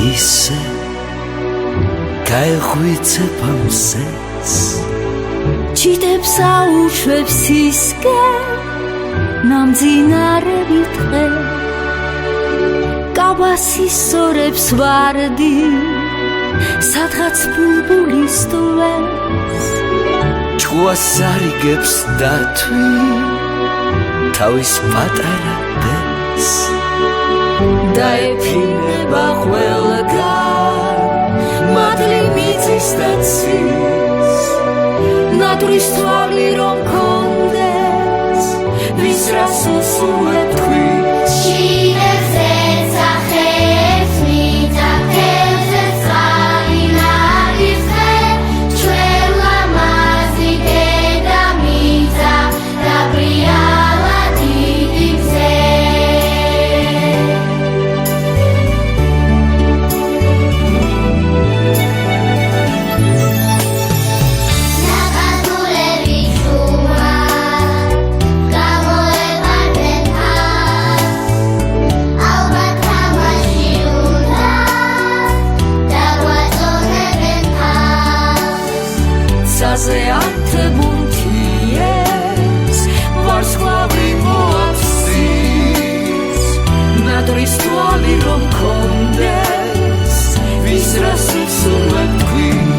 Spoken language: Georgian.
ისე გაეღვიცებ ამ სენს ჭიდებს აუშვებს ისკენ ნამძინარები დღე კაბას ისორებს ვარდი სადღაც ბულბულის დვენს ჭკუას არიგებს დათვი თავის პატარა ბენს დაეფინება ყველგან მადლი მიწის და ცის ნატურის თვალი რომ კონდეს ვის რას უსურვებ თქვის ჭიდებს ეცახებს მიწა თევზზე წყალი ნარის დღე ჩვენ ლამაზი დედამიწა დაბრიალა დიდი გზე Ზე ათებულ თიეს ვარსკვლავი მოაფსის ნატურის თვალი რომ კონდეს ვის რას უსურვებ თქვი